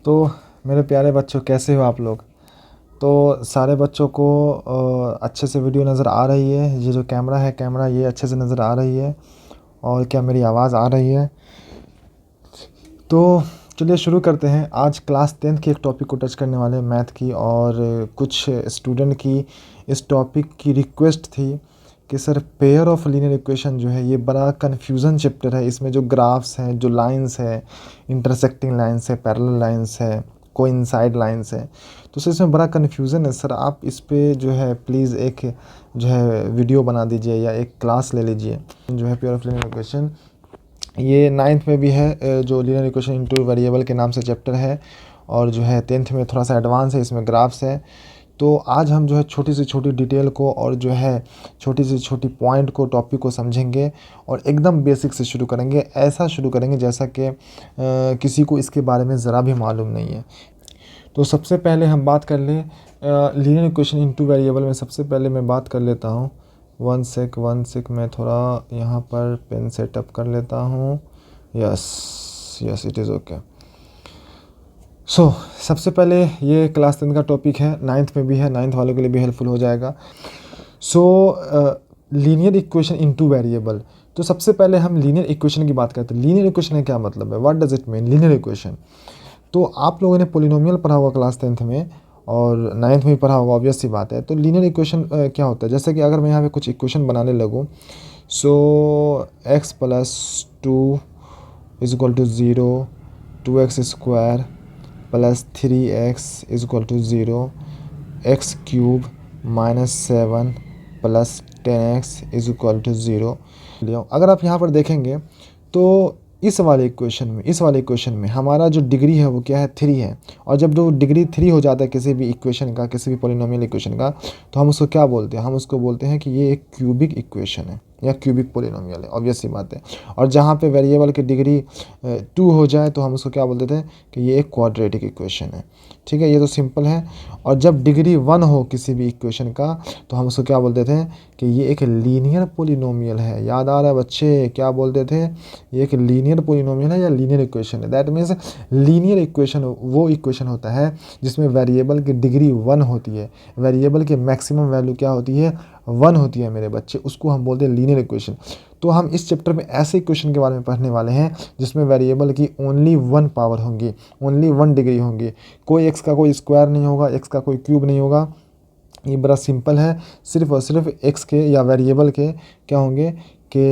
तो मेरे प्यारे बच्चों, कैसे हो आप लोग। तो सारे बच्चों को अच्छे से वीडियो नज़र आ रही है। ये जो कैमरा है, कैमरा ये अच्छे से नज़र आ रही है। और क्या मेरी आवाज़ आ रही है? तो चलिए शुरू करते हैं। आज क्लास 10th के एक टॉपिक को टच करने वाले हैं, मैथ की। और कुछ स्टूडेंट की इस टॉपिक की रिक्वेस्ट थी कि sir pair of linear equation जो है ये बड़ा कन्फ्यूज़न चैप्टर है। इसमें जो ग्राफ्स हैं, जो लाइंस है, इंटरसेक्टिंग लाइंस है, पैरेलल लाइंस है, कोइंसाइड लाइंस है, तो सर इसमें बड़ा कन्फ्यूज़न है। सर आप इस पे जो है प्लीज़ एक जो है वीडियो बना दीजिए या एक क्लास ले लीजिए। जो है पेयर ऑफ लीनियर इक्वेशन ये 9th में भी है, जो लीनियर इक्वेशन इनटू वेरिएबल के नाम से चैप्टर है। और जो है 10th में थोड़ा सा एडवांस है, इसमें ग्राफ्स है। तो आज हम जो है छोटी से छोटी डिटेल को और जो है छोटी से छोटी पॉइंट को, टॉपिक को समझेंगे और एकदम बेसिक से शुरू करेंगे। ऐसा शुरू करेंगे जैसा कि किसी को इसके बारे में ज़रा भी मालूम नहीं है। तो सबसे पहले हम बात कर लें लीनियर इक्वेशन इनटू वेरिएबल में। सबसे पहले मैं बात कर लेता हूँ। वन सेक मैं थोड़ा यहाँ पर पेन सेटअप कर लेता हूँ। Yes yes, it is okay. So सबसे पहले ये क्लास 10 का टॉपिक है, 9th में भी है, 9th वालों के लिए भी हेल्पफुल हो जाएगा। सो लीनियर इक्वेशन इनटू वेरिएबल। तो सबसे पहले हम लीनियर इक्वेशन की बात करते हैं। लीनियर इक्वेशन का क्या मतलब है, what does it mean linear equation. तो आप लोगों ने पोलिनोमियल पढ़ा होगा क्लास 10th में और 9th में भी पढ़ा होगा, ऑब्वियस सी बात है। तो लीनियर इक्वेशन क्या होता है, जैसे कि अगर मैं यहाँ पे कुछ इक्वेशन बनाने लगूँ, so x plus 2 is equal to 0, 2x square plus 3x is equal to 0, X cube minus 7 plus 10x is equal to 0। अगर आप यहाँ पर देखेंगे तो इस वाले इक्वेशन में हमारा जो डिग्री है वो क्या है, 3 है। और जब जो डिग्री 3 हो जाता है किसी भी इक्वेशन का, किसी भी पोलिनोमियल इक्वेशन का, तो हम उसको क्या बोलते हैं, हम उसको बोलते हैं कि ये एक क्यूबिक इक्वेशन है या क्यूबिक पोलिनोमियल है, ऑब्वियस सी बात है। और जहाँ पे वेरिएबल की डिग्री 2 हो जाए तो हम उसको क्या बोल देते हैं कि ये एक क्वाड्रेटिक इक्वेशन है। ठीक है, ये तो सिंपल है। और जब डिग्री 1 हो किसी भी इक्वेशन का तो हम उसको क्या बोल देते हैं कि ये एक लीनियर पोलिनोमियल है। याद आ रहा है बच्चे, क्या बोलते थे, ये एक लीनियर पोलिनोमियल है या लीनियर इक्वेशन है। दैट मीन्स लीनियर इक्वेशन वो इक्वेशन होता है जिसमें वेरिएबल की डिग्री 1 होती है, वेरिएबल की मैक्सिमम वैल्यू क्या होती है, 1 होती है मेरे बच्चे, उसको हम बोलते हैं लीनियर इक्वेशन। तो हम इस चैप्टर में ऐसे इक्वेशन के बारे में पढ़ने वाले हैं जिसमें वेरिएबल की ओनली 1 पावर होंगी, ओनली 1 डिग्री होंगी। कोई एक्स का कोई स्क्वायर नहीं होगा, एक्स का कोई क्यूब नहीं होगा। ये बड़ा सिंपल है। सिर्फ और सिर्फ एक्स के या वेरिएबल के क्या होंगे कि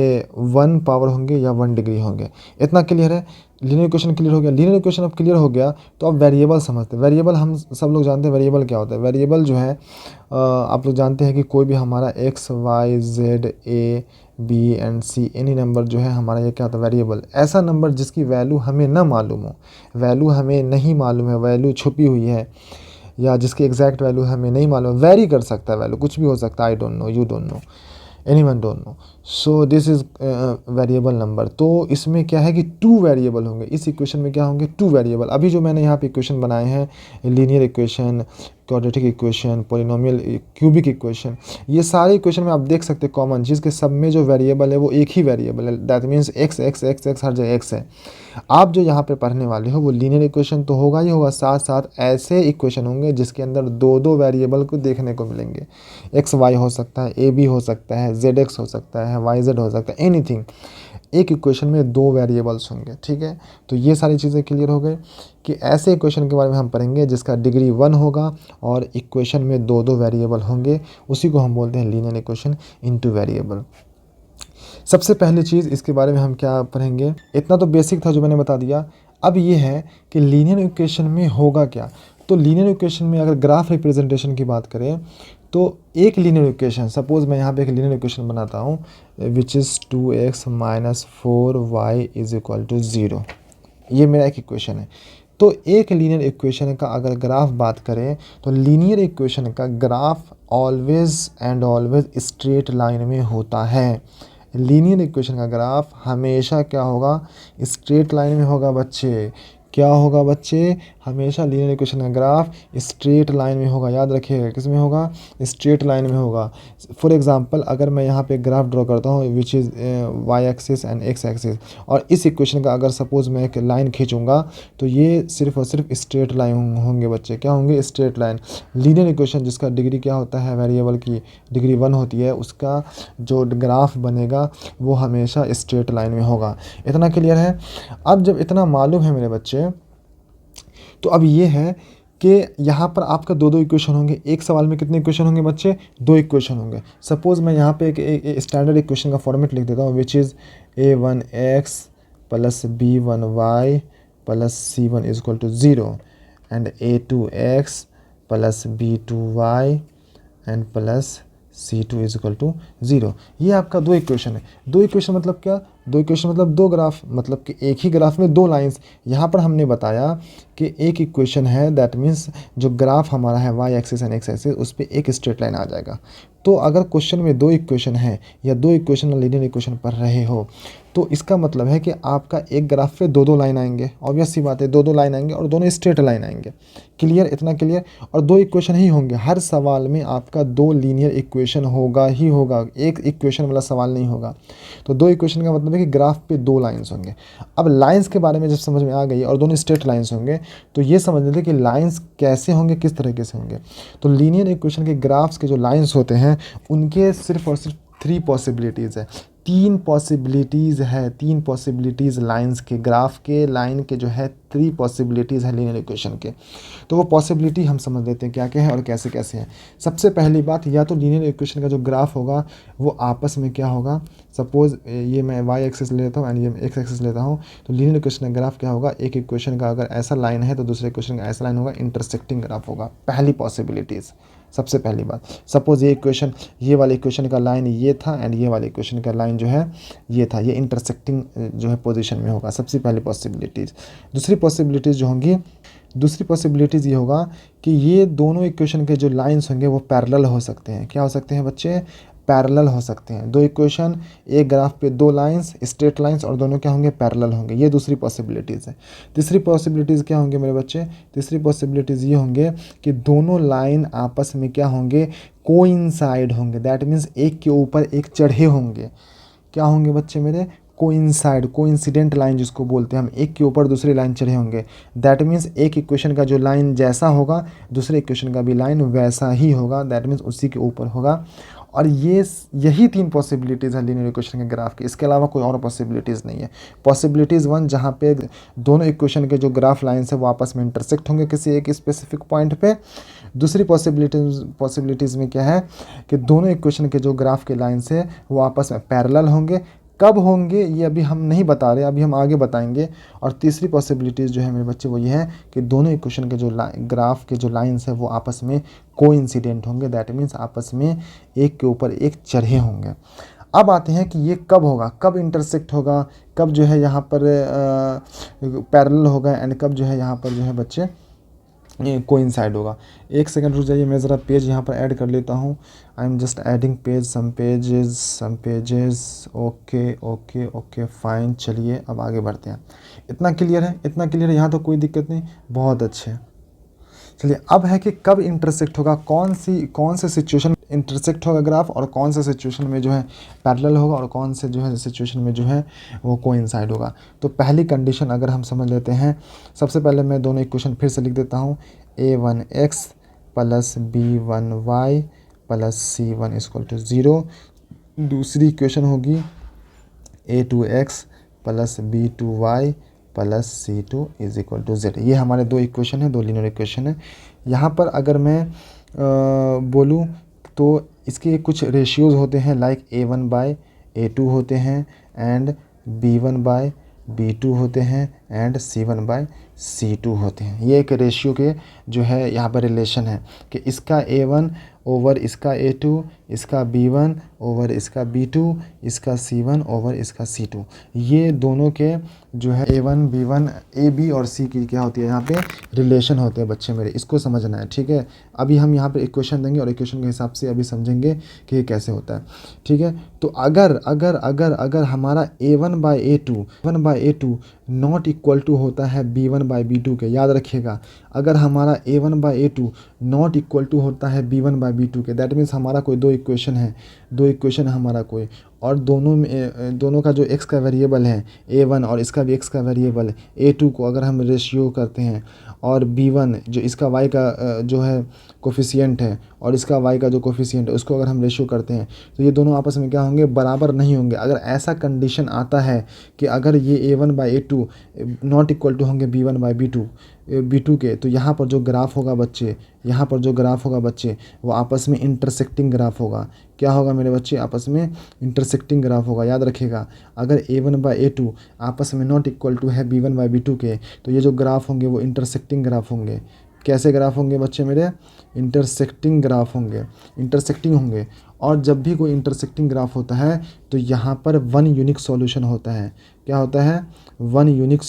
1 पावर होंगे या 1 डिग्री होंगे। इतना क्लियर है। लीनियर इक्वेशन क्लियर हो गया। लीनियर इक्वेशन अब क्लियर हो गया तो अब वेरिएबल समझते हैं। वेरिएबल हम सब लोग जानते हैं वेरिएबल क्या होता है। वेरिएबल जो है आप लोग जानते हैं कि कोई भी हमारा X Y Z A B and C any number जो है हमारा, ये क्या होता है, वेरिएबल। ऐसा नंबर जिसकी वैल्यू हमें ना मालूम हो, वैल्यू हमें नहीं मालूम है, वैल्यू छुपी हुई है, या जिसकी एग्जैक्ट वैल्यू हमें नहीं मालूम, वेरी कर सकता है, वैल्यू कुछ भी हो सकता है। I don't know, you don't know, anyone don't know. So this is variable number. तो इसमें क्या है कि 2 वेरिएबल होंगे। इस इक्वेशन में क्या होंगे, 2 वेरिएबल। अभी जो मैंने यहाँ पे इक्वेशन बनाए हैं, linear equation, quadratic equation, polynomial, cubic equation, ये सारे इक्वेशन में आप देख सकते हैं कॉमन चीज़ के सब में जो वेरिएबल है वो एक ही वेरिएबल है। That means X X X X, हर जगह एक्स है। आप जो यहाँ पे पढ़ने वाले हो वो लीनियर इक्वेशन तो होगा ही होगा, साथ साथ ऐसे इक्वेशन होंगे जिसके अंदर 2-2 वेरिएबल को देखने को मिलेंगे। एक्स वाई हो सकता है, ए बी हो सकता है, जेड एक्स हो सकता है, वाई जेड हो सकता है, एनीथिंग। एक इक्वेशन में 2 वेरिएबल्स होंगे। ठीक है, तो ये सारी चीज़ें क्लियर हो गई कि ऐसे इक्वेशन के बारे में हम पढ़ेंगे जिसका डिग्री 1 होगा और इक्वेशन में 2-2 वेरिएबल होंगे। उसी को हम बोलते हैं लीनियर इक्वेशन इनटू वेरिएबल। सबसे पहली चीज़ इसके बारे में हम क्या पढ़ेंगे, इतना तो बेसिक था जो मैंने बता दिया। अब ये है कि लीनियर इक्वेशन में होगा क्या। तो लीनियर इक्वेशन में अगर ग्राफ रिप्रेजेंटेशन की बात करें तो एक लीनियर इक्वेशन, सपोज मैं यहाँ पे एक लीनियर इक्वेशन बनाता हूँ which is 2x minus 4y is equal to 0। ये मेरा एक इक्वेशन है। तो एक लीनियर इक्वेशन का अगर ग्राफ बात करें तो लीनियर इक्वेशन का graph always and always straight line में होता है। लीनियर इक्वेशन का ग्राफ हमेशा क्या होगा, स्ट्रेट लाइन में होगा बच्चे। क्या होगा बच्चे, हमेशा लीनियर इक्वेशन का ग्राफ स्ट्रेट लाइन में होगा। याद रखिएगा, किस में होगा, स्ट्रेट लाइन में होगा। फॉर एग्जांपल अगर मैं यहाँ पे ग्राफ ड्रॉ करता हूँ which is why axis and X axis, और इस इक्वेशन का अगर सपोज मैं एक लाइन खींचूंगा तो ये सिर्फ और सिर्फ स्ट्रेट लाइन होंगे बच्चे। क्या होंगे, स्ट्रेट लाइन। लीनियर इक्वेशन जिसका डिग्री क्या होता है, वेरिएबल की डिग्री 1 होती है, उसका जो ग्राफ बनेगा वो हमेशा स्ट्रेट लाइन में होगा। इतना क्लियर है। अब जब इतना मालूम है मेरे बच्चे, तो अब ये है कि यहाँ पर आपका दो इक्वेशन होंगे। एक सवाल में कितने इक्वेशन होंगे बच्चे, 2 इक्वेशन होंगे। सपोज मैं यहाँ पे एक स्टैंडर्ड इक्वेशन का फॉर्मेट लिख देता हूँ which is a1x plus b1y plus c1 is equal to 0 and a2x plus b2y and plus C2 is equal to 0। ये आपका 2 इक्वेशन है। 2 इक्वेशन मतलब क्या, 2 इक्वेशन मतलब 2 ग्राफ, मतलब कि एक ही ग्राफ में 2 लाइंस। यहाँ पर हमने बताया कि एक इक्वेशन है, दैट मीन्स जो ग्राफ हमारा है Y axis and X axis, उस पर एक स्ट्रेट लाइन आ जाएगा। तो अगर क्वेश्चन में 2 इक्वेशन है या 2 इक्वेशन लीनियर इक्वेशन पढ़ रहे हो, तो इसका मतलब है कि आपका एक ग्राफ पे 2 लाइन आएंगे। ऑब्वियस सी बात है, 2 लाइन आएंगे और दोनों स्ट्रेट लाइन आएंगे। क्लियर, इतना क्लियर। और 2 इक्वेशन ही होंगे हर सवाल में, आपका 2 लीनियर इक्वेशन होगा ही होगा, एक इक्वेशन वाला सवाल नहीं होगा। तो 2 इक्वेशन का मतलब है कि ग्राफ पे 2 लाइंस होंगे। अब लाइंस के बारे में जब समझ में आ गई और दोनों स्ट्रेट लाइंस होंगे, तो ये समझ लेते कि लाइंस कैसे होंगे, किस तरीके से होंगे। तो लीनियर इक्वेशन के ग्राफ्स के जो लाइंस होते हैं उनके सिर्फ और सिर्फ 3 पॉसिबिलिटीज़ है, 3 पॉसिबिलिटीज़ है, 3 पॉसिबिलिटीज़ लाइंस के, ग्राफ के लाइन के जो है 3 पॉसिबिलिटीज़ है लीनियर इक्वेशन के। तो वो पॉसिबिलिटी हम समझ लेते हैं क्या क्या है और कैसे कैसे हैं। सबसे पहली बात, या तो लीनियर इक्वेशन का जो ग्राफ होगा वो आपस में क्या होगा, सपोज ये मैं वाई एक्सिस लेता हूँ एंड ये एक्स एक्सिस लेता हूँ, तो लीनियर इक्वेशन का ग्राफ क्या होगा, एक इक्वेशन का अगर ऐसा लाइन है तो दूसरे इक्वेशन का ऐसा लाइन होगा, इंटरसेक्टिंग ग्राफ होगा। पहली पॉसिबिलिटीज़, सबसे पहली बात। सपोज ये इक्वेशन, ये वाले इक्वेशन का लाइन ये था एंड ये वाले इक्वेशन का लाइन जो है ये था, ये इंटरसेक्टिंग जो है पोजीशन में होगा, सबसे पहली पॉसिबिलिटीज़। दूसरी पॉसिबिलिटीज़ जो होंगी, दूसरी पॉसिबिलिटीज़ ये होगा कि ये दोनों इक्वेशन के जो लाइंस होंगे वो पैरेलल हो सकते हैं। क्या हो सकते हैं बच्चे, पैरेलल हो सकते हैं। 2 इक्वेशन, एक ग्राफ पे 2 लाइंस, स्ट्रेट लाइंस, और दोनों क्या होंगे, पैरेलल होंगे। ये दूसरी पॉसिबिलिटीज़ है। तीसरी पॉसिबिलिटीज़ क्या होंगे मेरे बच्चे, तीसरी पॉसिबिलिटीज़ ये होंगे कि दोनों लाइन आपस में क्या होंगे, कोइंसाइड होंगे। दैट मीन्स एक के ऊपर एक चढ़े होंगे। क्या होंगे बच्चे मेरे, कोइंसाइड, कोइंसिडेंट लाइन जिसको बोलते हैं हम, एक के ऊपर दूसरी लाइन चढ़े होंगे। दैट मीन्स एक इक्वेशन का जो लाइन जैसा होगा दूसरे इक्वेशन का भी लाइन वैसा ही होगा, दैट मीन्स उसी के ऊपर होगा। और यही 3 पॉसिबिलिटीज़ है लीनियर इक्वेशन के ग्राफ की, इसके अलावा कोई और पॉसिबिलिटीज़ नहीं है। पॉसिबिलिटीज़ 1, जहाँ पे दोनों इक्वेशन के जो ग्राफ लाइन्स है वो आपस में इंटरसेक्ट होंगे किसी एक स्पेसिफिक पॉइंट पे। दूसरी पॉसिबिलिटीज़ में क्या है कि दोनों इक्वेशन के जो ग्राफ के लाइन्स है वो आपस में पैरेलल होंगे। कब होंगे ये अभी हम नहीं बता रहे, अभी हम आगे बताएंगे। और तीसरी पॉसिबिलिटीज़ जो है मेरे बच्चे वो ये है कि दोनों इक्वेशन के जो ग्राफ के जो लाइंस है वो आपस में कोइंसिडेंट होंगे। दैट मीन्स आपस में एक के ऊपर एक चढ़े होंगे। अब आते हैं कि ये कब होगा, कब इंटरसेक्ट होगा, कब जो है यहाँ पर पैरेलल होगा एंड कब जो है यहाँ पर जो है बच्चे कोइंसाइड होगा। एक सेकंड रुक जाइए, मैं ज़रा पेज यहाँ पर ऐड कर लेता हूँ। I am just adding page, some pages. Okay okay okay fine, चलिए अब आगे बढ़ते हैं। इतना क्लियर है, इतना क्लियर है, यहाँ तो कोई दिक्कत नहीं, बहुत अच्छे। चलिए अब है कि कब इंटरसेक्ट होगा, कौन से सिचुएशन इंटरसेक्ट होगा ग्राफ, और कौन से सिचुएशन में जो है पैरेलल होगा, और कौन से जो है सिचुएशन में जो है वो कोइंसाइड होगा। तो पहली कंडीशन अगर हम समझ लेते हैं, सबसे पहले मैं दोनों इक्वेशन फिर से लिख देता हूँ, a1x plus b1y plus c1 equal to 0। दूसरी इक्वेशन होगी a2x plus b2y plus C2 is equal to Z। ये हमारे 2 इक्वेशन है, 2 लीनियर इक्वेशन है। यहाँ पर अगर मैं बोलूँ तो इसके कुछ रेशियोज़ होते हैं, लाइक a1 बाय a2 होते हैं एंड b1 बाय b2 होते हैं एंड c1 बाय c2 होते हैं। ये एक रेशियो के जो है यहाँ पर रिलेशन है कि इसका a1 ओवर इसका a2, इसका B1 ओवर इसका B2, इसका C1 ओवर इसका C2। ये दोनों के जो है A1 B1 A B और C की क्या होती है यहाँ पे रिलेशन होते हैं बच्चे मेरे, इसको समझना है, ठीक है। अभी हम यहाँ पे इक्वेशन देंगे और इक्वेशन के हिसाब से अभी समझेंगे कि ये कैसे होता है, ठीक है। तो अगर अगर अगर अगर हमारा A1/A2 नॉट इक्वल टू होता है B1/B2 के, याद रखिएगा, अगर हमारा A1/A2 नॉट इक्वल टू होता है B1/B2 के, दैट मीन्स हमारा कोई दो इक्वेशन है हमारा कोई, और दोनों का जो x का वेरिएबल है A1 और इसका भी x का वेरिएबल है A2 को अगर हम रेशियो करते हैं, और B1 जो इसका y का जो है कोफिशिएंट है और इसका y का जो कोफिशिएंट है उसको अगर हम रेशियो करते हैं, तो ये दोनों आपस में क्या होंगे, बराबर नहीं होंगे। अगर ऐसा कंडीशन आता है कि अगर ये A1/A2 नॉट इक्वल टू होंगे B1/B2 के, तो यहाँ पर जो ग्राफ होगा बच्चे, वो आपस में इंटरसेक्टिंग ग्राफ होगा। क्या होगा मेरे बच्चे, आपस में इंटरसेक्टिंग ग्राफ होगा। याद रखिएगा, अगर A1/A2 आपस में नॉट इक्वल टू है B1/B2 के, तो ये जो ग्राफ होंगे वो इंटरसेक्टिंग ग्राफ होंगे। कैसे ग्राफ होंगे बच्चे मेरे, इंटरसेक्टिंग ग्राफ होंगे, इंटरसेक्टिंग होंगे। और जब भी कोई इंटरसेक्टिंग ग्राफ होता है तो यहाँ पर वन यूनिक सॉल्यूशन होता है। क्या होता है, वन यूनिक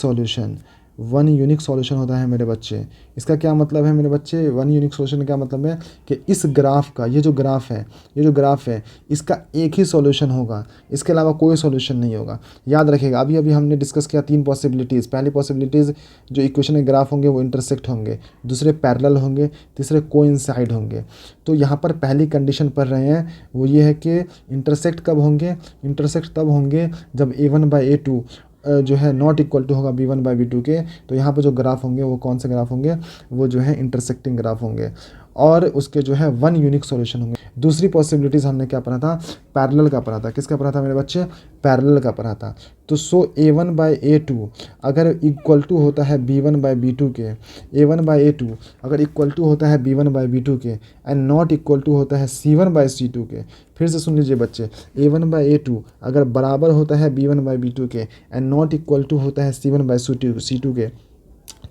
सॉल्यूशन होता है मेरे बच्चे। इसका क्या मतलब है मेरे बच्चे, वन यूनिक सॉल्यूशन का मतलब है कि इस ग्राफ का, ये जो ग्राफ है इसका एक ही सॉल्यूशन होगा, इसके अलावा कोई सॉल्यूशन नहीं होगा। याद रखिएगा, अभी हमने डिस्कस किया 3 पॉसिबिलिटीज़। पहली पॉसिबिलिटीज़, जो इक्वेशन के ग्राफ होंगे वो इंटरसेक्ट होंगे, दूसरे पैरेलल होंगे, तीसरे कोइंसाइड होंगे। तो यहाँ पर पहली कंडीशन पढ़ रहे हैं वो ये है कि इंटरसेक्ट कब होंगे, इंटरसेक्ट तब होंगे जब A1/A2 जो है नॉट इक्वल टू होगा B1/B2 के। तो यहाँ पर जो ग्राफ होंगे वो कौन से ग्राफ होंगे, वो जो है इंटरसेक्टिंग ग्राफ होंगे, और उसके जो है वन यूनिक सॉल्यूशन होंगे। दूसरी पॉसिबिलिटीज़ हमने क्या पढ़ा था, पैरेलल का पढ़ा था। किसका पढ़ा था मेरे बच्चे, पैरेलल का पढ़ा था। तो A1/A2 अगर इक्वल टू होता है B1/B2 के, A1/A2 अगर इक्वल टू होता है B1/B2 के एंड नॉट इक्वल टू होता है C1/C2 के। फिर से सुन लीजिए बच्चे, A1/A2 अगर बराबर होता है B1/B2 के एंड नॉट इक्वल टू होता है C1/C2 के,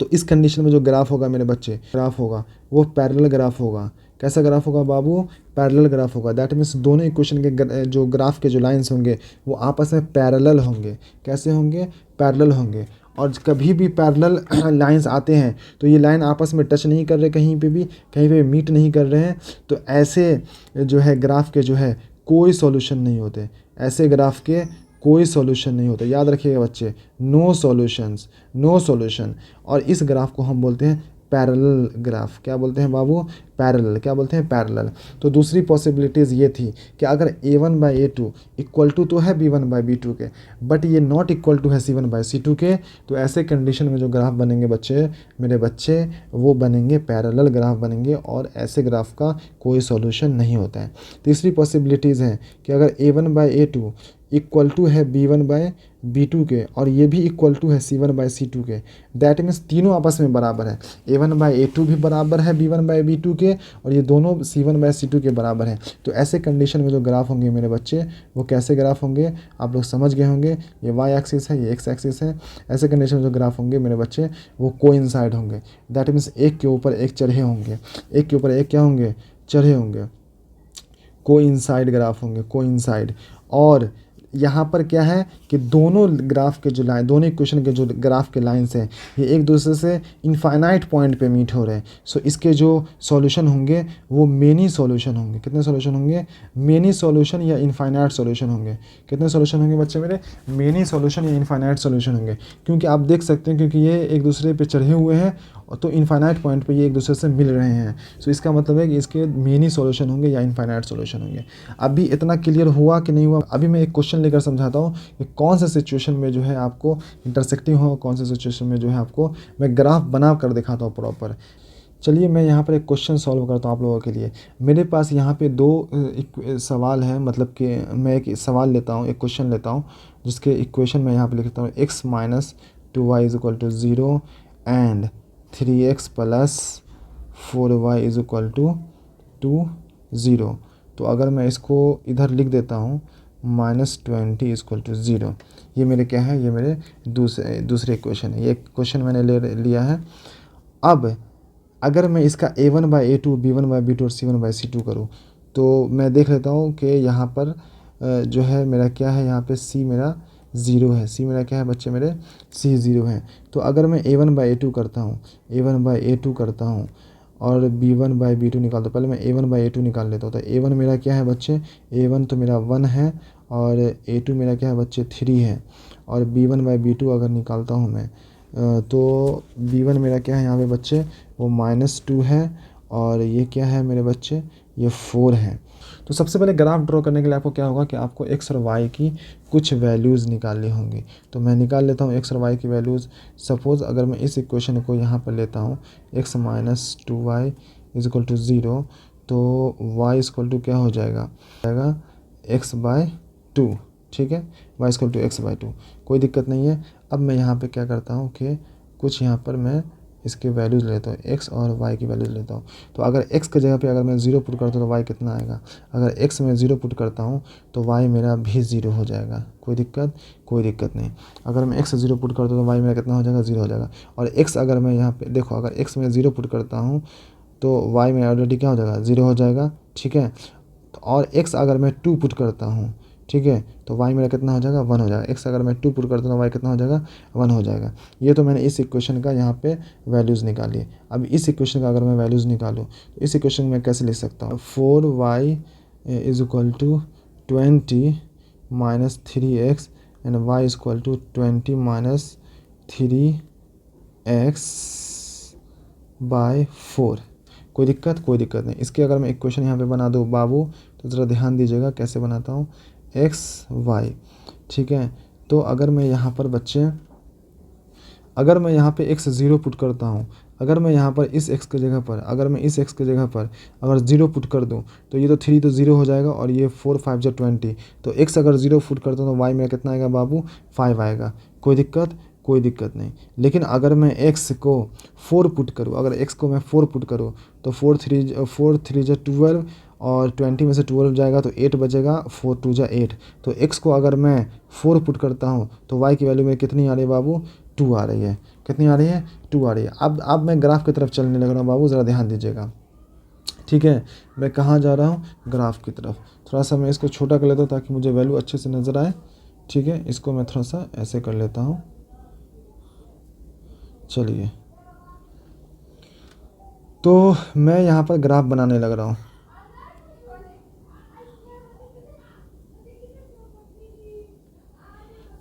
तो इस कंडीशन में जो ग्राफ होगा मेरे बच्चे, ग्राफ होगा वो पैरेलल ग्राफ होगा। कैसा ग्राफ होगा बाबू, पैरेलल ग्राफ होगा। दैट मीन्स दोनों इक्वेशन के जो ग्राफ के जो लाइंस होंगे वो आपस में पैरेलल होंगे। कैसे होंगे, पैरेलल होंगे। और कभी भी पैरेलल लाइंस आते हैं तो ये लाइन आपस में टच नहीं कर रहे, कहीं पे मीट नहीं कर रहे हैं, तो ऐसे जो है ग्राफ के जो है कोई सॉल्यूशन नहीं होते, ऐसे ग्राफ के कोई सॉल्यूशन नहीं होता। याद रखिएगा बच्चे, नो सॉल्यूशन। और इस ग्राफ को हम बोलते हैं पैरेलल ग्राफ। क्या बोलते हैं बाबू, पैरेलल। क्या बोलते हैं, पैरेलल। तो दूसरी पॉसिबिलिटीज़ ये थी कि अगर A1/A2 इक्वल टू तो है B1/B2 के, बट ये नॉट इक्वल टू है C1/C2 के, तो ऐसे कंडीशन में जो ग्राफ बनेंगे बच्चे, मेरे बच्चे, वो बनेंगे पैरेलल ग्राफ बनेंगे, और ऐसे ग्राफ का कोई सॉल्यूशन नहीं होता है। तीसरी पॉसिबिलिटीज़ है कि अगर A1/A2 इक्वल टू है B1/B2 के और ये भी इक्वल टू है C1/C2 के, दैट मीन्स तीनों आपस में बराबर है। A1/A2 भी बराबर है B1/B2 के, और ये दोनों C1/C2 के बराबर हैं। तो ऐसे कंडीशन में जो ग्राफ होंगे मेरे बच्चे, वो कैसे ग्राफ होंगे, आप लोग समझ गए होंगे। ये y एक्सिस है, ये x एक्सिस है। ऐसे कंडीशन में जो ग्राफ होंगे मेरे बच्चे, वो कोइंसाइड होंगे। दैट मीन्स एक के ऊपर एक चढ़े होंगे, एक के ऊपर एक क्या होंगे, चढ़े होंगे। कोइंसाइड ग्राफ होंगे, कोइंसाइड। और यहाँ पर क्या है कि दोनों ग्राफ के जो लाइन, दोनों इक्वेशन के जो ग्राफ के लाइंस हैं, ये एक दूसरे से इनफाइनाइट पॉइंट पे मीट हो रहे हैं। सो इसके जो सॉल्यूशन होंगे वो मेनी सॉल्यूशन होंगे। कितने सॉल्यूशन होंगे, मेनी सॉल्यूशन या इनफाइनाइट सॉल्यूशन होंगे। कितने सॉल्यूशन होंगे बच्चे मेरे, मेनी सॉल्यूशन या इनफाइनाइट सॉल्यूशन होंगे। क्योंकि आप देख सकते हैं, क्योंकि ये एक दूसरे पे चढ़े हुए हैं, तो इनफाइनाइट पॉइंट पे ये एक दूसरे से मिल रहे हैं। सो इसका मतलब है कि इसके मेनी सॉल्यूशन होंगे या इनफाइनाइट सॉल्यूशन होंगे। अभी इतना क्लियर हुआ कि नहीं हुआ? अभी मैं एक क्वेश्चन लेकर समझाता हूँ कि कौन से सिचुएशन में जो है आपको इंटरसेक्टिंग हो, कौन से सिचुएशन में जो है आपको मैं ग्राफ बना कर दिखाता हूँ प्रॉपर। चलिए मैं यहाँ पर एक क्वेश्चन सॉल्व करता हूँ आप लोगों के लिए। मेरे पास यहाँ पे दो सवाल हैं, मतलब कि मैं एक सवाल लेता हूँ, एक क्वेश्चन लेता हूँ, जिसके इक्वेशन मैं यहाँ पे लिखता हूँ x - 2y = 0 and 3x + 4y = 0। तो अगर मैं इसको इधर लिख देता हूँ -20 = 0, ये मेरे क्या है, ये मेरे दूसरे इक्वेशन है। ये क्वेश्चन मैंने लिया है। अब अगर मैं इसका A1/A2 B1/B2 और C1/C2 करूँ, तो मैं देख लेता हूँ कि यहाँ पर जो है मेरा क्या है, यहाँ पे सी मेरा 0 है। सी मेरा क्या है बच्चे मेरे, सी 0 है। तो अगर मैं A1/A2 करता हूँ, A1/A2 करता हूँ और B1/B2 निकालता हूँ। पहले मैं A1/A2 निकाल लेता हूँ। तो A1 मेरा क्या है बच्चे, A1 तो मेरा 1 है और A2 मेरा क्या है बच्चे 3 है। और B1/B2 अगर निकालता हूँ मैं तो B1 मेरा क्या है यहाँ पे बच्चे, वो -2 है और ये क्या है मेरे बच्चे, ये 4 है। तो सबसे पहले ग्राफ ड्रॉ करने के लिए आपको क्या होगा कि आपको एक्स और वाई की कुछ वैल्यूज़ निकालनी होंगी। तो मैं निकाल लेता हूँ एक्स और वाई की वैल्यूज़। सपोज़ अगर मैं इस इक्वेशन को यहाँ पर लेता हूँ, x - 2y = 0, तो y = क्या हो जाएगा, x/2। ठीक है, y = x/2, कोई दिक्कत नहीं है। अब मैं यहाँ पे क्या करता हूँ कि कुछ यहाँ पर मैं इसके वैल्यूज़ लेता हूँ, x और y की वैल्यूज़ लेता हूँ। तो अगर x की जगह पे अगर मैं 0 पुट करता हूँ तो y कितना आएगा, अगर x में 0 पुट करता हूँ तो y मेरा भी 0 हो जाएगा। कोई दिक्कत नहीं। अगर मैं x 0 पुट करता हूँ तो y मेरा कितना हो जाएगा, 0 हो जाएगा। और x अगर मैं यहाँ पे देखो, अगर x में 0 पुट करता हूँ तो y में ऑलरेडी क्या हो जाएगा, 0 हो जाएगा। ठीक है, तो और x अगर मैं 2 पुट करता हूँ, ठीक है, तो y मेरा कितना हो जाएगा, 1 हो जाएगा। x अगर मैं 2 पुट करता हूँ तो y कितना हो जाएगा, 1 हो जाएगा। ये तो मैंने इस इक्वेशन का यहाँ पे वैल्यूज़ निकाली। अब इस इक्वेशन का अगर मैं वैल्यूज़ निकालूँ तो इस इक्वेशन में कैसे लिख सकता हूँ, 4y = 20 - 3x and y = 20 - 3x/4। कोई दिक्कत नहीं। इसके अगर मैं इक्वेशन यहाँ पे बना दूँ बाबू, तो ज़रा ध्यान दीजिएगा कैसे बनाता हूँ, x/y। ठीक है, तो अगर मैं यहाँ पर बच्चे, अगर मैं यहाँ पे x 0 पुट करता हूँ, अगर मैं यहाँ पर इस x की जगह पर, अगर मैं इस x की जगह पर अगर 0 पुट कर दूँ तो ये तो 3 तो 0 हो जाएगा और ये 4 5 जा 20। तो x अगर 0 पुट करता हूँ तो y मेरा कितना आएगा बाबू, 5 आएगा। कोई दिक्कत नहीं। लेकिन अगर मैं x को 4 पुट करूँ, अगर x को मैं 4 पुट करूँ तो 4 3 जा 12 और 20 में से 12 जाएगा तो 8 बचेगा, 4 2 जा 8। तो x को अगर मैं 4 पुट करता हूँ तो y की वैल्यू में कितनी आ रही है बाबू, 2 आ रही है। कितनी आ रही है, 2 आ रही है। अब मैं ग्राफ की तरफ चलने लग रहा हूँ बाबू, ज़रा ध्यान दीजिएगा। ठीक है, मैं कहाँ जा रहा हूँ, ग्राफ की तरफ। थोड़ा सा मैं इसको छोटा कर लेता हूँ ताकि मुझे वैल्यू अच्छे से नज़र आए। ठीक है, इसको मैं थोड़ा सा ऐसे कर लेता हूँ। चलिए, तो मैं यहाँ पर ग्राफ बनाने लग रहा हूँ।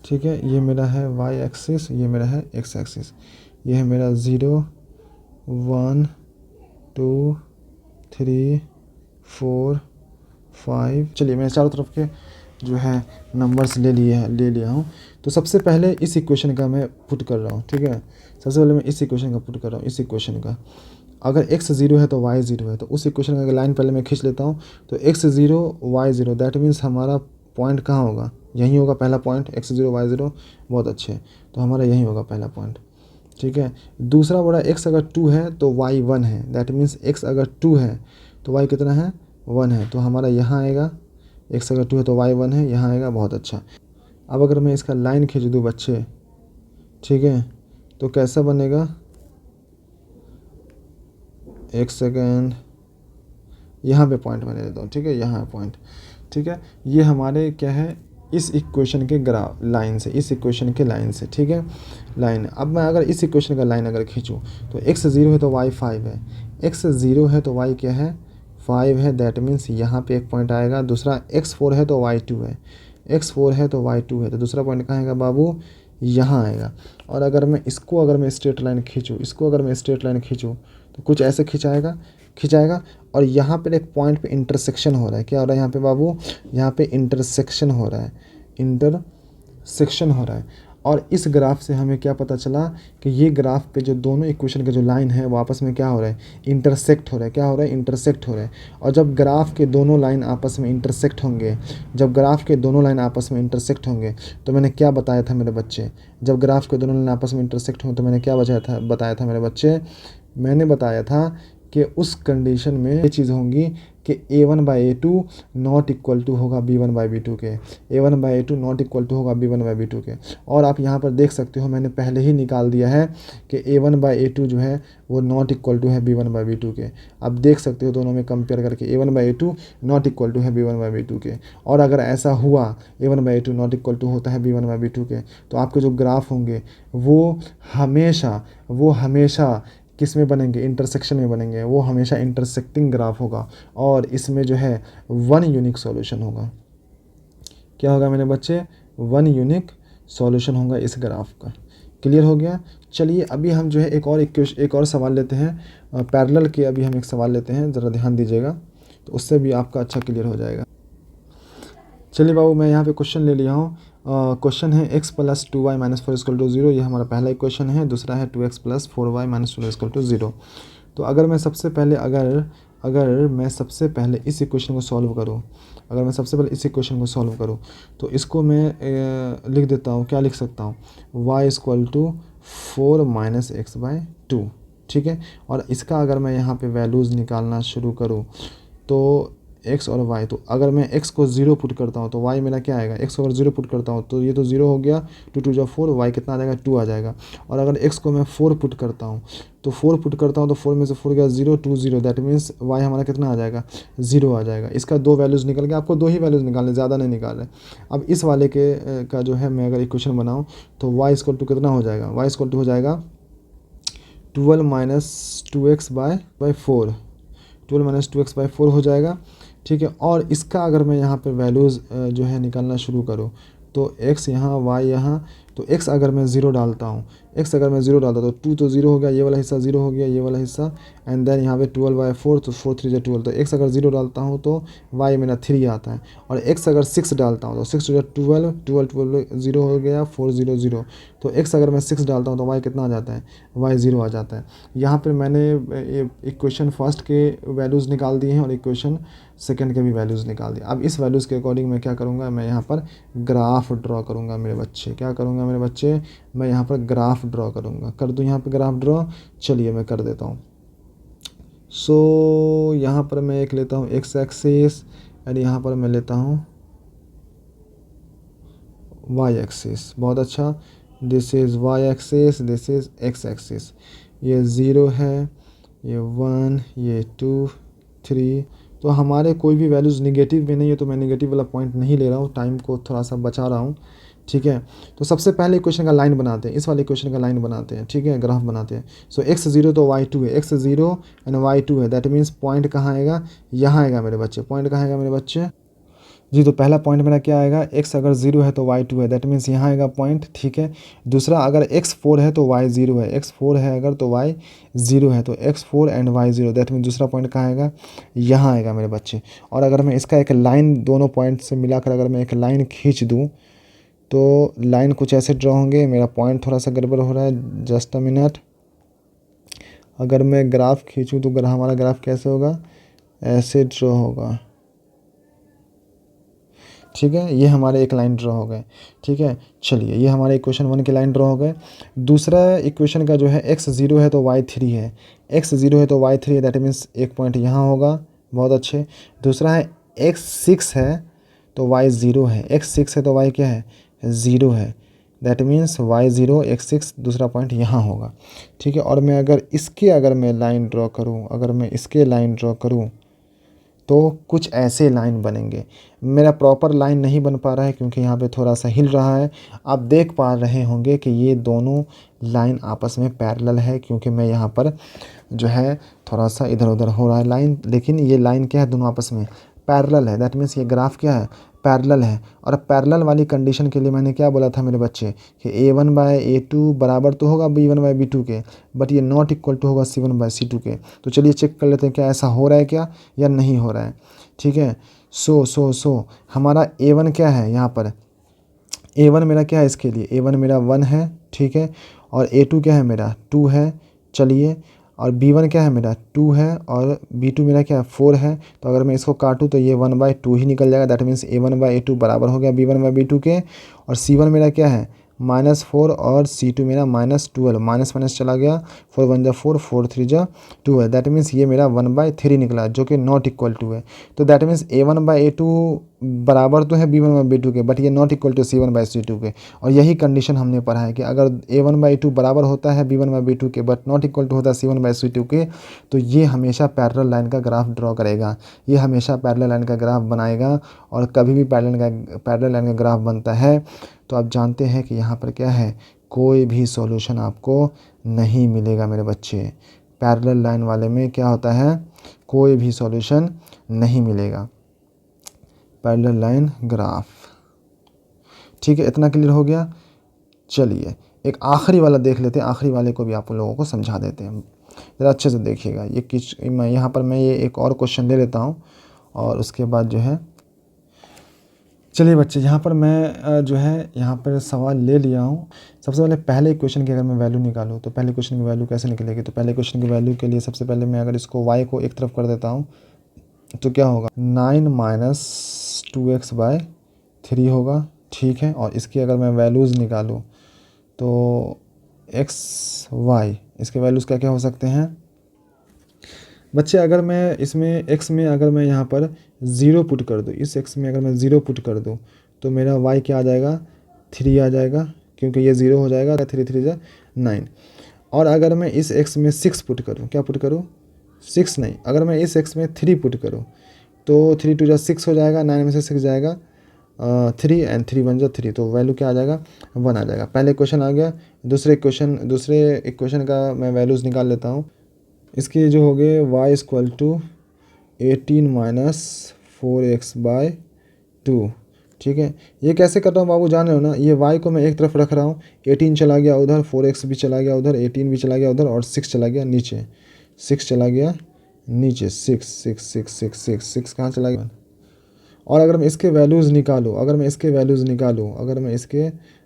ठीक है, ये मेरा है y एक्सिस, ये मेरा है x एक्सिस। ये है मेरा 0 1 2 3 4 5। चलिए, मैं चारों तरफ के जो है नंबर्स ले लिया हूँ। तो सबसे पहले इस इक्वेशन का मैं पुट कर रहा हूँ। ठीक है, सबसे पहले मैं इस इक्वेशन का पुट कर रहा हूँ। इस इक्वेशन का अगर x 0 है तो y 0 है, तो उस इक्वेशन का लाइन पहले मैं खींच लेता हूँ। तो x 0 y 0, दैट मीन्स हमारा पॉइंट कहाँ होगा, यहीं होगा पहला पॉइंट, x 0 y 0। बहुत अच्छे, तो हमारा यहीं होगा पहला पॉइंट। ठीक है, दूसरा बड़ा x अगर 2 है तो y 1 है, दैट मीन्स x अगर 2 है तो y कितना है, 1 है। तो हमारा यहाँ आएगा, x अगर 2 है तो y 1 है, यहाँ आएगा। बहुत अच्छा। अब अगर मैं इसका लाइन खींच दूँ बच्चे, ठीक है, तो कैसा बनेगा, एक सेकेंड, यहाँ पे पॉइंट मैं ले लेता हूँ। ठीक है, यहाँ पॉइंट। ठीक है, ये हमारे क्या है, इस इक्वेशन के ग्राफ लाइन से, इस इक्वेशन के लाइन से। ठीक है, लाइन। अब मैं अगर इस इक्वेशन का लाइन अगर खींचूँ तो x 0 है तो y 5 है, x 0 है तो y क्या है, 5 है। दैट मीन्स यहाँ पे एक पॉइंट आएगा। दूसरा x 4 है तो y 2 है, x 4 है तो y 2 है। तो दूसरा पॉइंट कहाँ आएगा बाबू, यहाँ आएगा। और अगर मैं इसको, अगर मैं स्ट्रेट लाइन खींचूँ, इसको अगर मैं स्ट्रेट लाइन खींचूँ तो कुछ ऐसे खिंचाएगा। और यहाँ पर एक पॉइंट पे इंटरसेक्शन हो रहा है। क्या हो रहा है यहाँ पे बाबू, यहाँ पे इंटरसेक्शन हो रहा है, इंटरसेक्शन हो रहा है। और इस ग्राफ से हमें क्या पता चला कि ये ग्राफ पे जो दोनों इक्वेशन के जो लाइन है वो आपस में क्या हो रहा है, इंटरसेक्ट हो रहा है। क्या हो रहा है, इंटरसेक्ट हो रहा है। और जब ग्राफ के दोनों लाइन आपस में इंटरसेक्ट होंगे, जब ग्राफ के दोनों लाइन आपस में इंटरसेक्ट होंगे, तो मैंने क्या बताया था मेरे बच्चे, जब ग्राफ के दोनों लाइन आपस में इंटरसेक्ट हों तो मैंने क्या बताया था मेरे बच्चे, मैंने बताया था कि उस कंडीशन में ये चीज़ होंगी कि a1/a2 नॉट इक्वल टू होगा b1/b2 के, a1/a2 नॉट इक्वल टू होगा b1/b2 के। और आप यहाँ पर देख सकते हो मैंने पहले ही निकाल दिया है कि a1/a2 जो है वो नॉट इक्वल टू है b1/b2 के। आप देख सकते हो दोनों में कंपेयर करके a1/a2 नॉट इक्वल टू है b1/b2 के। और अगर ऐसा हुआ a1/a2 नॉट इक्वल टू होता है b1/b2 के, तो आपके जो ग्राफ होंगे वो हमेशा किस में बनेंगे, इंटरसेक्शन में बनेंगे। वो हमेशा इंटरसेक्टिंग ग्राफ होगा और इसमें जो है वन यूनिक सॉल्यूशन होगा। क्या होगा मेरे बच्चे? वन यूनिक सॉल्यूशन होगा इस ग्राफ का। क्लियर हो गया? चलिए अभी हम जो है एक और सवाल लेते हैं पैरेलल के। अभी हम एक सवाल लेते हैं, ज़रा ध्यान दीजिएगा, तो उससे भी आपका अच्छा क्लियर हो जाएगा। चलिए बाबू, मैं यहाँ पे क्वेश्चन ले लिया हूँ। क्वेश्चन है x + 2y - 4 = 0। ये हमारा पहला इक्वेशन है। दूसरा है 2x + 4y - 12 = 0। तो अगर मैं सबसे पहले इस इक्वेशन को सॉल्व करूँ, तो इसको मैं लिख देता हूँ। क्या लिख सकता हूँ? y = 4 - x/2। ठीक है। और इसका अगर मैं यहाँ पे वैल्यूज़ निकालना शुरू करूँ तो x और y, तो अगर मैं x को 0 पुट करता हूँ तो y मेरा क्या आएगा? x को अगर 0 पुट करता हूँ तो ये तो 0 हो गया, 2 2 4, y कितना आ जाएगा? 2 आ जाएगा। और अगर x को मैं 4 पुट करता हूँ तो 4 में से 4 गया 0 2 0, दैट मीन्स y हमारा कितना आ जाएगा? 0 आ जाएगा। इसका 2 वैल्यूज़ निकल गया। आपको 2 ही वैल्यूज़ निकालने, ज़्यादा नहीं निकाल रहे। अब इस वाले का जो है मैं अगर इक्वेशन बनाऊँ तो y = कितना हो जाएगा? y = हो जाएगा 12 - 2x/4, 12 - 2x/4 हो जाएगा। ठीक है। और इसका अगर मैं यहाँ पे वैल्यूज़ जो है निकालना शुरू करूँ तो x यहाँ, y यहाँ, तो x अगर मैं 0 डालता हूँ, तो 2 तो 0 हो गया, ये वाला हिस्सा 0 हो गया, ये वाला हिस्सा, एंड देन यहाँ पे 12/4, तो 4 3 = 12। तो x अगर 0 डालता हूँ तो y मेरा 3 आता है। और x अगर 6 डालता हूँ तो 6 × 12, 12 0 हो गया, 4 0 0। तो x अगर मैं 6 डालता हूँ तो y कितना आ जाता है? y 0 आ जाता है। यहाँ पर मैंने इक्वेशन फर्स्ट के वैल्यूज़ निकाल दिए हैं और इक्वेशन सेकंड के भी वैल्यूज़ निकाल दिए। अब इस वैल्यूज़ के अकॉर्डिंग मैं क्या करूँगा? मैं यहाँ पर ग्राफ ड्रॉ करूँगा मेरे बच्चे। क्या करूँगा मेरे बच्चे? मैं यहाँ पर ग्राफ ड्रॉ करूँगा। कर दूँ यहाँ पे ग्राफ ड्रॉ? चलिए मैं कर देता हूँ। सो यहाँ पर मैं एक लेता हूँ x एक्सिस, एंड यहाँ पर मैं लेता हूँ y एक्सिस। बहुत अच्छा। This is y axis, this is x axis. ये 0 है, ये 1, ये 2 3। तो हमारे कोई भी वैल्यूज़ निगेटिव भी नहीं है, तो मैं निगेटिव वाला पॉइंट नहीं ले रहा हूँ, टाइम को थोड़ा सा बचा रहा हूँ। ठीक है। तो सबसे पहले इक्वेशन का लाइन बनाते हैं, इस वाले इक्वेशन का लाइन बनाते हैं। ठीक है, ग्राफ बनाते हैं। सो x 0 तो y 2 है, x 0 एंड y 2 है, दैट मीन्स पॉइंट कहाँ आएगा? यहाँ आएगा मेरे बच्चे। पॉइंट कहाँ आएगा मेरे बच्चे? जी, तो पहला पॉइंट मेरा क्या आएगा? x अगर 0 है तो y 2 है, दैट मीन्स यहाँ आएगा पॉइंट। ठीक है। दूसरा, अगर x 4 है तो y 0 है, x 4 है अगर तो y 0 है, तो x 4 and y 0, that means दूसरा पॉइंट कहाँ आएगा? यहाँ आएगा मेरे बच्चे। और अगर मैं इसका एक लाइन, दोनों पॉइंट से मिलाकर अगर मैं एक लाइन खींच दूँ तो लाइन कुछ ऐसे ड्रॉ होंगे। मेरा पॉइंट थोड़ा सा गड़बड़ हो रहा है, जस्ट अ मिनट। अगर मैं ग्राफ खींचूँ तो हमारा ग्राफ कैसे होगा? ऐसे ड्रॉ होगा। ठीक है, ये हमारे एक लाइन ड्रॉ हो गए। ठीक है। चलिए, ये हमारे इक्वेशन 1 के लाइन ड्रॉ हो गए। दूसरा इक्वेशन का जो है x 0 है तो y 3 है, x 0 है तो y 3 है, दैट मीन्स एक पॉइंट यहाँ होगा। बहुत अच्छे। दूसरा है x 6 है तो y 0 है, x 6 है तो y क्या है? 0 है, दैट मीन्स y 0 x 6, दूसरा पॉइंट यहाँ होगा। ठीक है। और मैं अगर मैं लाइन ड्रॉ करूँ, अगर मैं इसके लाइन ड्रॉ करूँ तो कुछ ऐसे लाइन बनेंगे। मेरा प्रॉपर लाइन नहीं बन पा रहा है क्योंकि यहाँ पे थोड़ा सा हिल रहा है। आप देख पा रहे होंगे कि ये दोनों लाइन आपस में पैरेलल है, क्योंकि मैं यहाँ पर जो है थोड़ा सा इधर उधर हो रहा है लाइन, लेकिन ये लाइन क्या है? दोनों आपस में पैरेलल है, दैट मीन्स ये ग्राफ क्या है? पैरेलल है। और पैरेलल वाली कंडीशन के लिए मैंने क्या बोला था मेरे बच्चे कि a1/a2 बराबर तो होगा b1/b2 के, बट ये नॉट इक्वल टू होगा c1/c2 के। तो चलिए चेक कर लेते हैं क्या ऐसा हो रहा है क्या या नहीं हो रहा है। ठीक है। सो हमारा a1 क्या है? यहाँ पर a1 मेरा क्या है? इसके लिए a1 मेरा 1 है। ठीक है। और a2 क्या है? मेरा 2 है। चलिए, और b1 क्या है? मेरा 2 है, और b2 मेरा क्या है? 4 है। तो अगर मैं इसको काटूँ तो ये 1/2 ही निकल जाएगा, दैट मीन्स a1/a2 बराबर हो गया b1/b2 के। और c1 मेरा क्या है? -4 और C2 मेरा -12, माइनस माइनस चला गया, 4 1 जा 4, 4 3 जा 12, दैट मीन्स ये मेरा 1/3 निकला जो कि नॉट इक्वल टू है। तो दैट मीन्स A1/A2 बराबर तो है B1/B2 के, बट ये नॉट इक्वल टू C1/C2 के। और यही कंडीशन हमने पढ़ा है कि अगर A1/A2 बराबर होता है B1/B2 के बट नॉट इक्वल टू होता है C1/C2 के, तो ये हमेशा पैरेलल लाइन का ग्राफ ड्रॉ करेगा, ये हमेशा पैरेलल लाइन का ग्राफ बनाएगा। और कभी भी पैरेलल लाइन का ग्राफ बनता है तो आप जानते हैं कि यहाँ पर क्या है, कोई भी सॉल्यूशन आपको नहीं मिलेगा मेरे बच्चे। पैरेलल लाइन वाले में क्या होता है, कोई भी सॉल्यूशन नहीं मिलेगा। पैरेलल लाइन ग्राफ, ठीक है, इतना क्लियर हो गया। चलिए एक आखिरी वाला देख लेते हैं, आखिरी वाले को भी आप लोगों को समझा देते हैं, ज़रा अच्छे से देखिएगा। मैं यहाँ पर मैं ये एक और क्वेश्चन ले लेता हूँ और उसके बाद जो है, चलिए बच्चे यहाँ पर मैं जो है यहाँ पर सवाल ले लिया हूँ। सबसे पहले इक्वेशन की अगर मैं वैल्यू निकालूँ तो पहले क्वेश्चन की वैल्यू कैसे निकलेगी, तो पहले क्वेश्चन की वैल्यू के लिए सबसे पहले मैं अगर इसको y को एक तरफ कर देता हूँ तो क्या होगा, 9 - 2x/3 होगा, ठीक है। और इसकी अगर मैं वैल्यूज़ निकालूँ तो x y इसके वैल्यूज़ क्या क्या हो सकते हैं बच्चे। अगर मैं इसमें x में अगर मैं यहाँ पर 0 पुट कर दूँ, इस x में अगर मैं 0 पुट कर दूँ तो मेरा y क्या आ जाएगा, 3 आ जाएगा, क्योंकि ये 0 हो जाएगा, 3 3 जा 9। और अगर मैं इस x में 6 पुट करूँ, क्या पुट करूँ, 6 नहीं, अगर मैं इस x में 3 पुट करूँ तो 3 2 जा 6 हो जाएगा, 9 में से 6 जाएगा 3 एंड 3 1 जा 3, तो वैल्यू क्या आ जाएगा, 1 आ जाएगा। पहले क्वेश्चन आ गया। दूसरे इक्वेशन का मैं वैल्यूज़ निकाल लेता हूँ। इसके जो हो गए y = 18 - 4x/2, ठीक है। ये कैसे कर रहा हूँ बाबू, जान रहे हो ना, ये y को मैं एक तरफ रख रहा हूँ, 18 चला गया उधर, 4x भी चला गया उधर, 18 भी चला गया उधर, और 6 चला गया नीचे, 6 चला गया नीचे, 6 6 6 6 6 6 कहाँ चला गया। और अगर मैं इसके वैल्यूज़ निकालूँ, अगर मैं इसके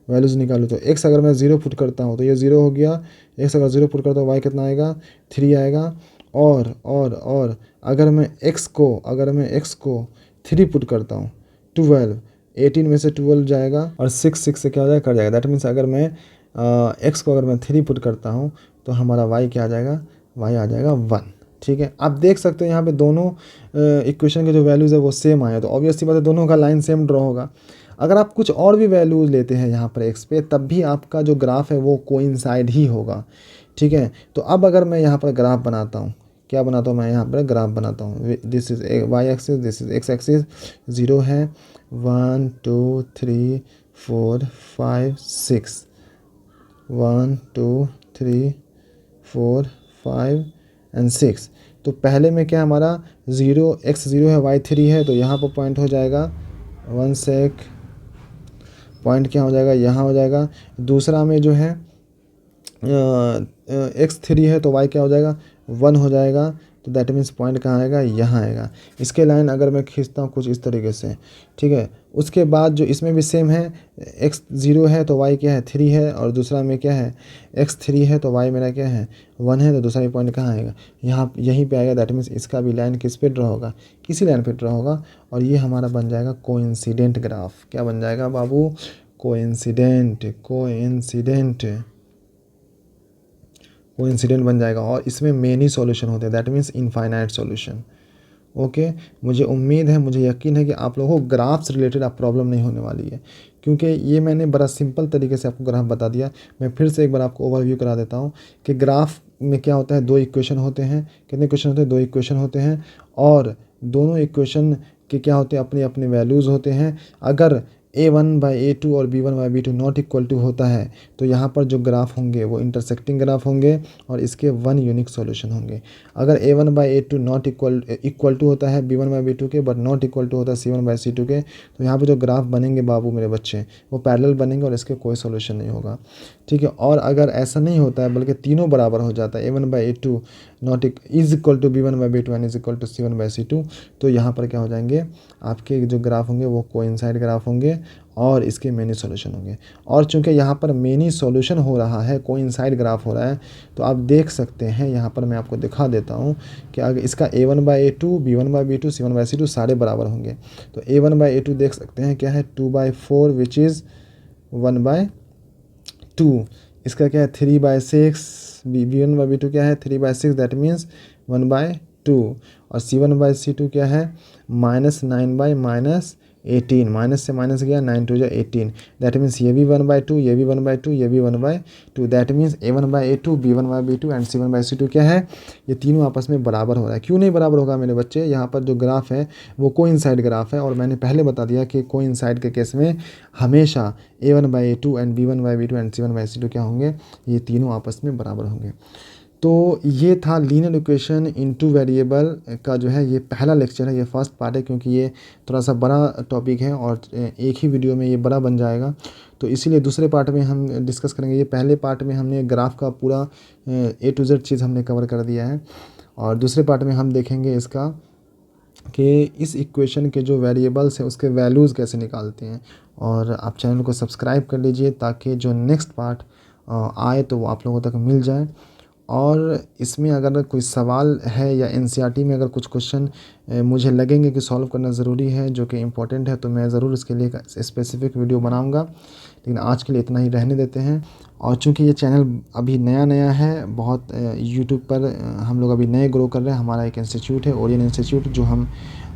वैल्यूज़ निकालूँ तो x अगर मैं 0 पुट करता हूँ तो ये 0 हो गया, x अगर 0 पुट करता हूँ y कितना आएगा, 3 आएगा। और अगर मैं x को 3 पुट करता हूँ, 12, 18 में से 12 जाएगा और 6 से क्या हो जाएगा, कट जाएगा। दैट मीन्स अगर मैं x को अगर मैं 3 पुट करता हूँ तो हमारा y क्या आ जाएगा, y आ जाएगा 1, ठीक है। आप देख सकते हो यहाँ पे दोनों इक्वेशन के जो वैल्यूज़ है वो सेम आए, तो ऑब्वियस सी बात है दोनों का लाइन सेम ड्रॉ होगा। अगर आप कुछ और भी वैल्यूज़ लेते हैं यहाँ पर x पे, तब भी आपका जो ग्राफ है वो कोइंसाइड ही होगा, ठीक है। तो अब अगर मैं यहाँ पर ग्राफ बनाता हूँ, क्या बनाता हूँ मैं यहाँ पर ग्राफ बनाता हूँ, this is y axis, this is x axis, 0 है, 1 2 3 4 5 6, 1 2 3 4 5 एंड 6। तो पहले में क्या हमारा 0 x 0 है, y 3 है, तो यहाँ पर पॉइंट हो जाएगा 1 सेक, पॉइंट क्या हो जाएगा, यहाँ हो जाएगा। दूसरा में जो है x 3 है तो y क्या हो जाएगा, 1 हो जाएगा, तो दैट मीन्स पॉइंट कहाँ आएगा, यहाँ आएगा। इसके लाइन अगर मैं खींचता हूँ कुछ इस तरीके से, ठीक है। उसके बाद जो इसमें भी सेम है, x 0 है तो y क्या है, 3 है, और दूसरा में क्या है, x 3 है तो y मेरा क्या है, 1 है, तो दूसरा भी पॉइंट कहाँ आएगा, यहाँ यहीं पे आएगा। दैट मीन्स इसका भी लाइन किस पे ड्रॉ होगा, किसी लाइन पे ड्रॉ होगा, और ये हमारा बन जाएगा कोइंसिडेंट ग्राफ। क्या बन जाएगा बाबू, कोइंसिडेंट बन जाएगा। और इसमें मेनी सॉल्यूशन होते हैं, that means infinite solution. Okay, मुझे उम्मीद है, मुझे यकीन है कि आप लोगों को ग्राफ से रिलेटेड आप प्रॉब्लम नहीं होने वाली है, क्योंकि ये मैंने बड़ा सिंपल तरीके से आपको ग्राफ बता दिया। मैं फिर से एक बार आपको ओवरव्यू करा देता हूँ कि ग्राफ में क्या होता है, 2 इक्वेशन होते हैं। कितने इक्वेशन होते हैं, 2 इक्वेशन होते हैं, और दोनों इक्वेशन के क्या होते हैं, अपने अपने वैल्यूज़ होते हैं। अगर A1/A2 और B1/B2 नॉट इक्वल टू होता है तो यहाँ पर जो ग्राफ होंगे वो इंटरसेक्टिंग ग्राफ होंगे और इसके 1 यूनिक सॉल्यूशन होंगे। अगर A1/A2 नॉट इक्वल टू होता है B1/B2 के, बट नॉट इक्वल टू होता है C1/C2 के, तो यहाँ पे जो ग्राफ बनेंगे बाबू मेरे बच्चे, वो पैरेलल बनेंगे और इसके कोई सॉल्यूशन नहीं होगा, ठीक है। और अगर ऐसा नहीं होता है बल्कि तीनों बराबर हो जाता है, A1/A2 not is equal to B1/B2 and is equal to C1/C2, तो यहाँ पर क्या हो जाएंगे, आपके जो ग्राफ होंगे वो कोइंसाइड ग्राफ होंगे और इसके मेनी सॉल्यूशन होंगे। और चूंकि यहाँ पर मेनी सॉल्यूशन हो रहा है, कोइंसाइड ग्राफ हो रहा है, तो आप देख सकते हैं यहाँ पर मैं आपको दिखा देता हूँ कि अगर इसका A1/A2 B1/B2 C1/C2 सारे बराबर होंगे, तो A1/A2 देख सकते हैं क्या है, 2/4 विच इज़ 1/4, 2, इसका क्या है 3/6, B1/B2 क्या है 3/6, दैट मीन्स 1/2, और C1/C2 क्या है -9/-18, माइनस से माइनस गया 9 2 18, दैट मीन्स ये भी 1/2, ये भी 1/2, ये भी 1/2, that means A1/A2, B1/B2 and C1/C2 क्या है, ये तीनों आपस में बराबर हो रहा है। क्यों नहीं बराबर होगा मेरे बच्चे, यहाँ पर जो ग्राफ है वो कोइंसाइड ग्राफ है, और मैंने पहले बता दिया कि कोइंसाइड के केस में हमेशा A1/A2 and B1/B2 and C1/C2 क्या होंगे, ये तीनों आपस में बराबर होंगे। तो ये था लीनियर इक्वेशन इनटू वेरिएबल का जो है ये पहला लेक्चर है, ये फर्स्ट पार्ट है, क्योंकि ये थोड़ा सा बड़ा टॉपिक है और एक ही वीडियो में ये बड़ा बन जाएगा, तो इसीलिए दूसरे पार्ट में हम डिस्कस करेंगे। ये पहले पार्ट में हमने ग्राफ का पूरा A to Z चीज़ हमने कवर कर दिया है, और दूसरे पार्ट में हम देखेंगे इसका कि इस इक्वेशन के जो वेरिएबल्स हैं उसके वैल्यूज़ कैसे निकालते हैं। और आप चैनल को सब्सक्राइब कर लीजिए ताकि जो नेक्स्ट पार्ट आए तो वो आप लोगों तक मिल जाए। और इसमें अगर कोई सवाल है या एनसीईआरटी में अगर कुछ क्वेश्चन मुझे लगेंगे कि सॉल्व करना ज़रूरी है, जो कि इम्पोर्टेंट है, तो मैं ज़रूर इसके लिए एक स्पेसिफिक वीडियो बनाऊंगा, लेकिन आज के लिए इतना ही रहने देते हैं। और चूंकि ये चैनल अभी नया है, बहुत यूट्यूब पर हम लोग अभी नए ग्रो कर रहे हैं। हमारा एक इंस्टीट्यूट है ओरियन इंस्टीट्यूट, जो हम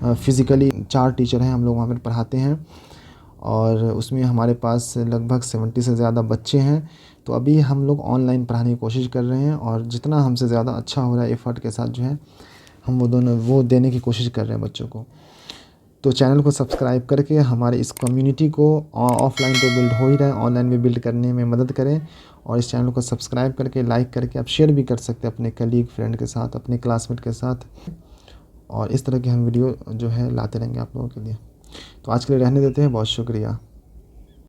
फिज़िकली 4 टीचर हैं, हम लोग वहाँ पर पढ़ाते हैं, और उसमें हमारे पास लगभग 70 से ज़्यादा बच्चे हैं। तो अभी हम लोग ऑनलाइन पढ़ाने की कोशिश कर रहे हैं, और जितना हमसे ज़्यादा अच्छा हो रहा है एफ़र्ट के साथ जो है हम वो देने की कोशिश कर रहे हैं बच्चों को। तो चैनल को सब्सक्राइब करके हमारे इस कम्युनिटी को ऑफलाइन तो बिल्ड हो ही रहा है, ऑनलाइन भी बिल्ड करने में मदद करें। और इस चैनल को सब्सक्राइब करके, लाइक करके आप शेयर भी कर सकते हैं अपने कलीग फ्रेंड के साथ, अपने क्लासमेट के साथ, और इस तरह की हम वीडियो जो है लाते रहेंगे आप लोगों के लिए। तो आज के लिए रहने देते हैं, बहुत शुक्रिया।